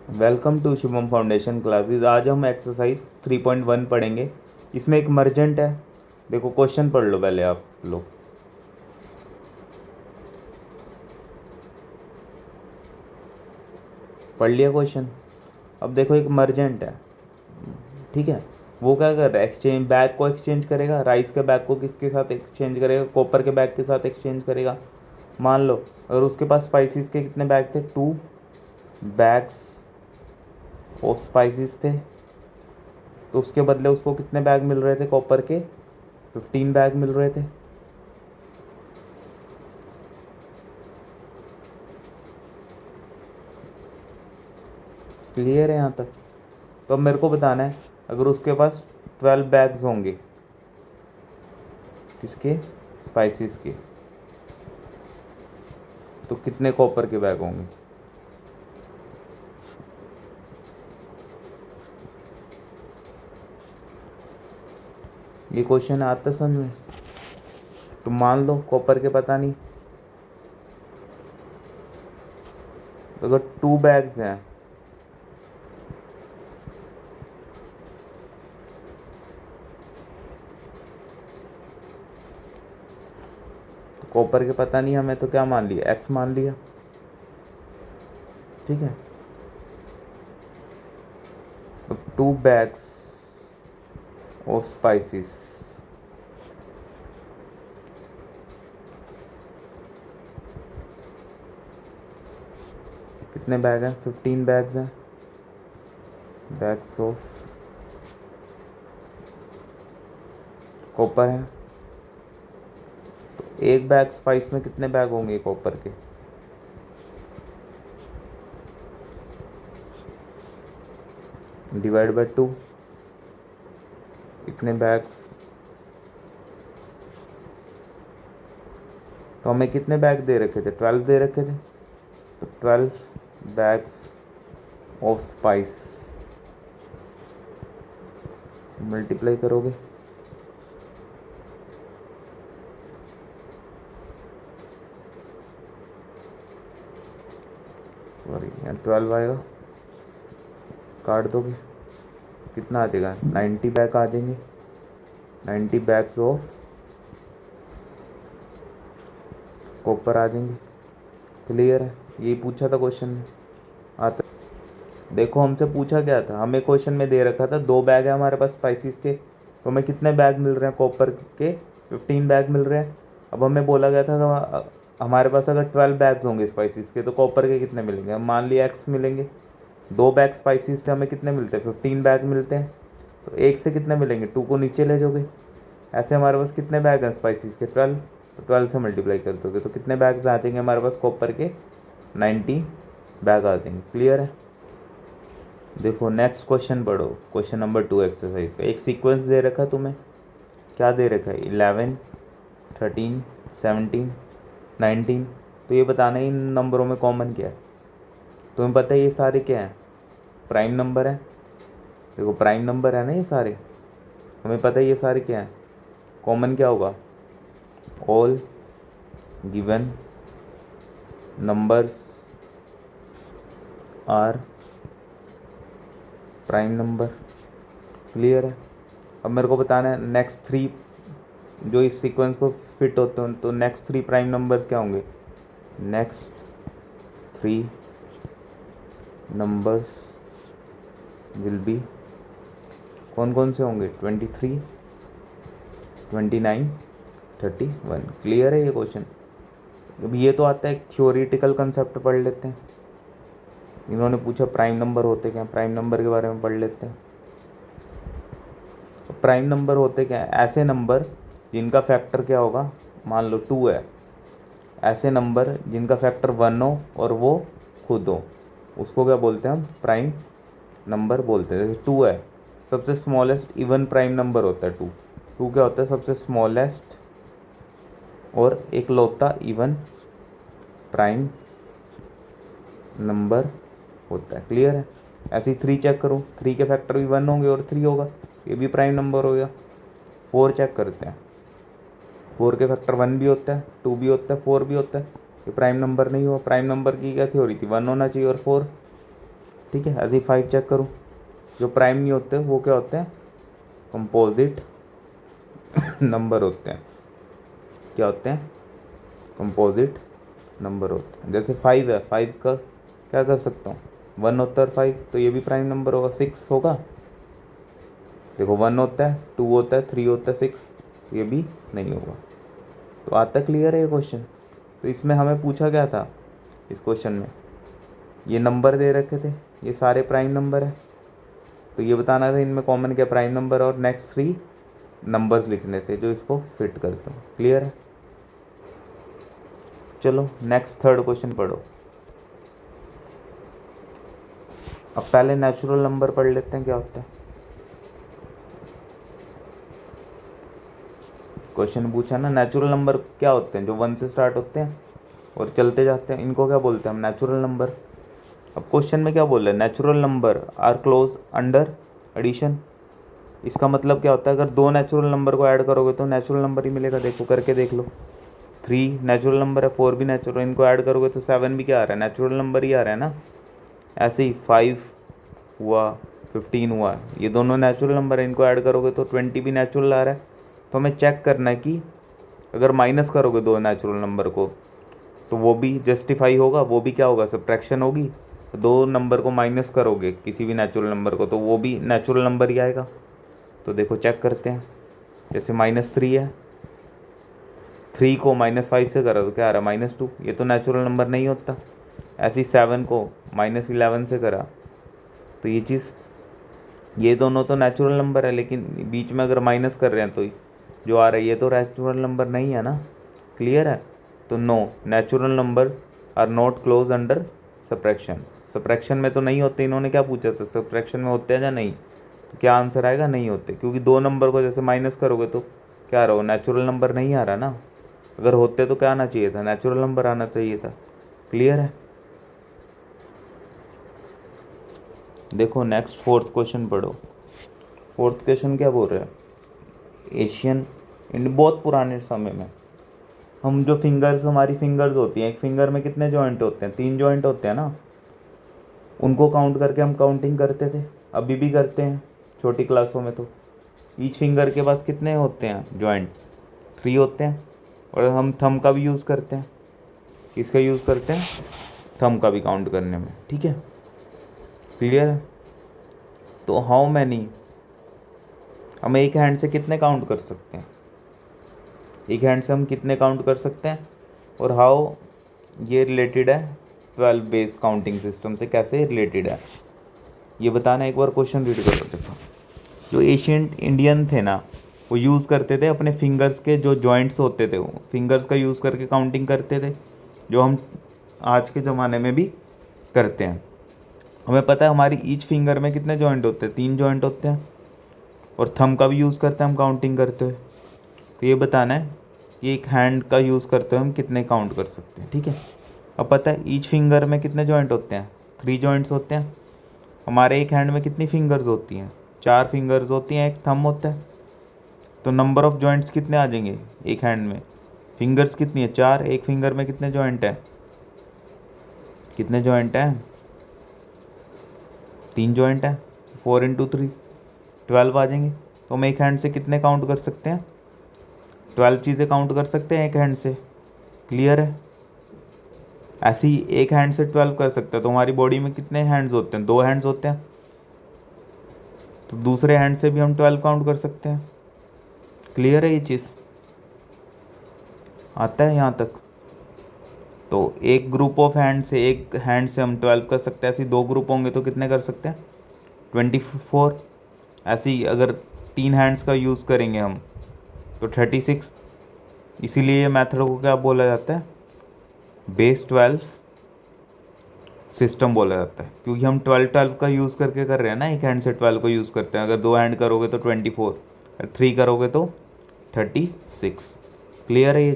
Welcome to Shubham foundation classes. आज हम exercise 3.1 पढ़ेंगे। इसमें एक मर्जेंट है। देखो क्वेश्चन पढ़ लो पहले आप लोग। पढ़ लिया क्वेश्चन। अब देखो एक मर्जेंट है, ठीक है। वो क्या कर रहा है, एक्सचेंज बैग को एक्सचेंज करेगा। राइस के बैग को किसके साथ एक्सचेंज करेगा? कॉपर के बैग के साथ एक्सचेंज करेगा। मान लो अगर उसके पास स्पाइसेस के कितने बैग थे, 2 बैग्स ऑफ स्पाइसेस थे, तो उसके बदले उसको कितने बैग मिल रहे थे कॉपर के? 15 बैग मिल रहे थे। क्लियर है यहाँ तक? तो अब मेरे को बताना है, अगर उसके पास 12 बैग्स होंगे, किसके? स्पाइसेस के, तो कितने कॉपर के बैग होंगे? ये क्वेश्चन आता है समझ में? तो मान लो कॉपर के पता नहीं, तो अगर 2 बैग्स हैं तो कॉपर के पता नहीं, हमें तो क्या मान लिया, एक्स मान लिया, ठीक है। तो 2 बैग्स ऑफ स्पाइसेस, कितने बैग हैं? 15 बैग्स हैं। बैग्स ऑफ कॉपर है, तो एक बैग स्पाइस में कितने बैग होंगे कॉपर के? डिवाइड बाय 2, इतने बैग्स। तो हमें कितने बैग दे रखे थे? 12 दे रखे थे। तो 12 बैग्स ऑफ स्पाइस मल्टीप्लाई करोगे, सॉरी यहाँ 12 आएगा, काट दोगे, कितना आ जाएगा? 90 बैग आ जाएंगे। 90 बैग्स ऑफ कॉपर आ जाएंगे। क्लियर है? यही पूछा था क्वेश्चन में। आता, देखो हमसे पूछा क्या था, हमें क्वेश्चन में दे रखा था 2 बैग है हमारे पास स्पाइसेस के, तो हमें कितने बैग मिल रहे हैं कॉपर के? 15 बैग मिल रहे हैं। अब हमें बोला गया था कि हमारे पास अगर 12 बैग्स होंगे स्पाइसेस के, तो कॉपर के कितने मिलेंगे? हम मान लिया एक्स मिलेंगे। 2 बैग स्पाइसेस से हमें कितने मिलते हैं? 15 बैग मिलते हैं। तो एक से कितने मिलेंगे? 2 को नीचे ले जाओगे। ऐसे हमारे पास कितने बैग हैं स्पाइसेस के? 12। तो 12 से मल्टीप्लाई कर दोगे तो कितने बैग्स आ जाएंगे हमारे पास कॉपर के? 90 बैग आ जाएंगे। क्लियर है? देखो नेक्स्ट क्वेश्चन पढ़ो, क्वेश्चन नंबर 2 एक्सरसाइज का। एक सीक्वेंस दे रखा तुम्हें, क्या दे रखा है? 11, 13, 17, 19। तो ये बताना है इन नंबरों में कॉमन क्या है। तुम्हें पता है ये सारे क्या हैं? प्राइम नंबर है। देखो प्राइम नंबर है ना ये सारे, हमें पता है ये सारे क्या हैं। कॉमन क्या होगा? All given numbers are prime number. Clear है? अब मेरे को बताना है नेक्स्ट 3 जो इस सीक्वेंस को फिट होते हैं, तो नेक्स्ट 3 प्राइम नंबर्स क्या होंगे? नेक्स्ट 3 नंबर्स विल बी, कौन कौन से होंगे? 23, 29, 31। क्लियर है ये क्वेश्चन? अब ये तो आता है, एक थ्योरेटिकल कंसेप्ट पढ़ लेते हैं। इन्होंने पूछा प्राइम नंबर होते क्या, प्राइम नंबर के बारे में पढ़ लेते हैं। प्राइम नंबर होते क्या है? ऐसे नंबर जिनका फैक्टर क्या होगा, मान लो 2 है, ऐसे नंबर जिनका फैक्टर 1 हो और वो खुद हो, उसको क्या बोलते हैं हम? प्राइम नंबर बोलते हैं। जैसे 2 है, सबसे स्मॉलेस्ट इवन प्राइम नंबर होता है 2। 2 क्या होता है? सबसे स्मॉलेस्ट और एकलौता इवन प्राइम नंबर होता है। क्लियर है? ऐसे ही 3 चेक करो, 3 के फैक्टर भी 1 होंगे और 3 होगा, ये भी प्राइम नंबर हो गया। 4 चेक करते हैं, 4 के फैक्टर 1 भी होता है, 2 भी होता है, 4 भी होता है। ये प्राइम नंबर नहीं हुआ। प्राइम नंबर की क्या थ्योरी थी? 1 होना चाहिए और 4। ठीक है। ऐसे ही 5 चेक करूँ, जो प्राइम नहीं होते वो क्या होते हैं, कंपोजिट नंबर होते हैं। क्या होते हैं, कंपोजिट नंबर होते हैं। जैसे 5 है, 5 का क्या कर सकता हूँ, 1 होता है और 5, तो ये भी प्राइम नंबर होगा। 6 होगा, देखो 1 होता है, 2 होता है, 3 होता है, 6, ये भी नहीं होगा। तो आता क्लियर है ये क्वेश्चन। तो इसमें हमें पूछा क्या था, इस क्वेश्चन में ये नंबर दे रखे थे, ये सारे प्राइम नंबर है, तो ये बताना था इनमें कॉमन क्या प्राइम नंबर, और नेक्स्ट 3 नंबर्स लिखने थे जो इसको फिट करते हैं। क्लियर है। चलो नेक्स्ट थर्ड क्वेश्चन पढ़ो। अब पहले नेचुरल नंबर पढ़ लेते हैं क्या होता है। क्वेश्चन पूछा ना, नेचुरल नंबर क्या होते हैं, जो 1 से स्टार्ट होते हैं और चलते जाते हैं, इनको क्या बोलते हैं हम, नेचुरल नंबर। अब क्वेश्चन में क्या बोल रहे हैं, natural number are close under addition. इसका मतलब क्या होता है, अगर 2 नेचुरल नंबर को ऐड करोगे तो नेचुरल नंबर ही मिलेगा। देखो करके देख लो, 3 नेचुरल नंबर है, 4 भी नेचुरल, इनको ऐड करोगे तो 7 भी क्या आ रहा है, नेचुरल नंबर ही आ रहा है ना। ऐसे ही 5 हुआ, 15 हुआ, ये दोनों नेचुरल नंबर है, इनको ऐड करोगे तो 20 भी नेचुरल आ रहा है। तो हमें चेक करना है कि अगर माइनस करोगे 2 नेचुरल नंबर को तो वो भी जस्टिफाई होगा, वो भी क्या होगा, सब्ट्रैक्शन होगी। 2 नंबर को माइनस करोगे किसी भी नेचुरल नंबर को तो वो भी नेचुरल नंबर ही आएगा। तो देखो चेक करते हैं, जैसे -3 है, 3 को -5 से करा तो क्या आ रहा है, -2, ये तो नेचुरल नंबर नहीं होता। ऐसे ही 7 को -11 से करा तो ये चीज़, ये दोनों तो नेचुरल नंबर है, लेकिन बीच में अगर माइनस कर रहे हैं तो जो आ रहा है ये तो नेचुरल नंबर नहीं है ना। क्लियर है। तो no, natural number are not close under subtraction. Subtraction में तो नहीं होते, इन्होंने क्या पूछा था, सब्ट्रैक्शन में होते हैं या नहीं, तो क्या आंसर आएगा, नहीं होते, क्योंकि 2 नंबर को जैसे माइनस करोगे तो क्या आ रहा हो, नेचुरल नंबर नहीं आ रहा ना। अगर होते तो क्या आना चाहिए था, नेचुरल नंबर आना चाहिए था। क्लियर है। देखो नेक्स्ट फोर्थ क्वेश्चन पढ़ो। फोर्थ क्वेश्चन क्या बोल रहा है, एशियन इन बहुत पुराने समय में हम जो फिंगर्स, हमारी फिंगर्स होती हैं, एक फिंगर में कितने जॉइंट होते हैं, 3 जॉइंट होते हैं ना, उनको काउंट करके हम काउंटिंग करते थे, अभी भी करते हैं छोटी क्लासों में। तो ईच फिंगर के पास कितने होते हैं जॉइंट, 3 होते हैं। और हम थंब का भी यूज़ करते हैं, किसका यूज़ करते हैं, थंब का भी काउंट करने में। ठीक है, क्लियर है। तो हाउ मैनी, हम एक हैंड से कितने काउंट कर सकते हैं, एक हैंड से हम कितने काउंट कर सकते हैं, और हाउ ये रिलेटेड है 12 बेस काउंटिंग सिस्टम से, कैसे रिलेटेड है ये बताना। एक बार क्वेश्चन रीड करो। देखो जो एशियंट इंडियन थे ना, वो यूज़ करते थे अपने फिंगर्स के जो जॉइंट्स होते थे, वो फिंगर्स का यूज़ करके काउंटिंग करते थे, जो हम आज के ज़माने में भी करते हैं। हमें पता है हमारी ईच फिंगर में कितने जॉइंट होते हैं, 3 जॉइंट होते हैं, और थंब का भी यूज़ करते हैं हम काउंटिंग करते हुए। तो ये बताना है कि एक हैंड का यूज़ करते हुए हम कितने काउंट कर सकते हैं। ठीक है, अब पता है ईच फिंगर में कितने जॉइंट होते हैं, 3 जॉइंट्स होते हैं। हमारे एक हैंड में कितनी फिंगर्स होती हैं, 4 फिंगर्स होती हैं, एक थंब होता है। तो नंबर ऑफ़ जॉइंट्स कितने आ जाएंगे एक हैंड में, फिंगर्स कितनी है, 4, एक फिंगर में कितने जॉइंट है, कितने जॉइंट हैं, 3 जॉइंट है, 4 × 3 12 आ जाएंगे। तो हम एक हैंड से कितने काउंट कर सकते हैं, 12 चीज़ें काउंट कर सकते हैं एक हैंड से। क्लियर है। ऐसे ही एक हैंड से 12 कर सकते हैं, तो हमारी बॉडी में कितने हैंड्स होते हैं, 2 हैंड्स होते हैं, तो दूसरे हैंड से भी हम 12 काउंट कर सकते हैं। क्लियर है ये चीज़, आता है यहाँ तक। तो एक ग्रुप ऑफ हैंड से, एक हैंड से हम 12 कर सकते हैं, ऐसे 2 ग्रुप होंगे तो कितने कर सकते हैं, 24। ऐसे ही अगर 3 हैंड्स का यूज़ करेंगे हम तो 36। इसीलिए ये मेथड को क्या बोला जाता है, बेस 12 सिस्टम बोला जाता है, क्योंकि हम 12 का यूज़ करके कर रहे हैं ना, एक हैंड से 12 को यूज़ करते हैं। अगर 2 हैंड करोगे तो 24, 3 करोगे तो 36। क्लियर है ये।